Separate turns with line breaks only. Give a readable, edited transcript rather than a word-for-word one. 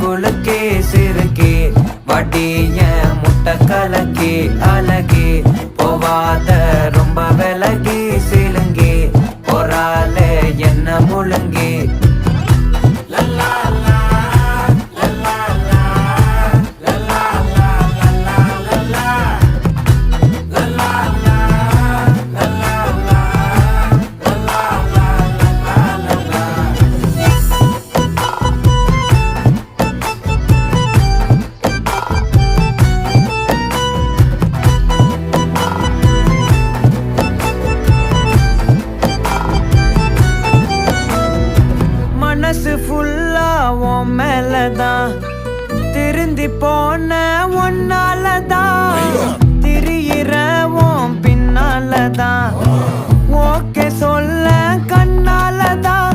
குலுக்கி சிறுக்கி வடிய முட்டை கலக்கி அழகி போவாத ரொம்ப விலகி சிலுங்கி பொறாலே என்ன முழுங்கி மனசு ஃபுல்லா உன் மேலதான் திருந்தி போன ஒன்னாலதான் திரியிற உன் பின்னாலதான் ஓகே சொல்ல கண்ணாலதான்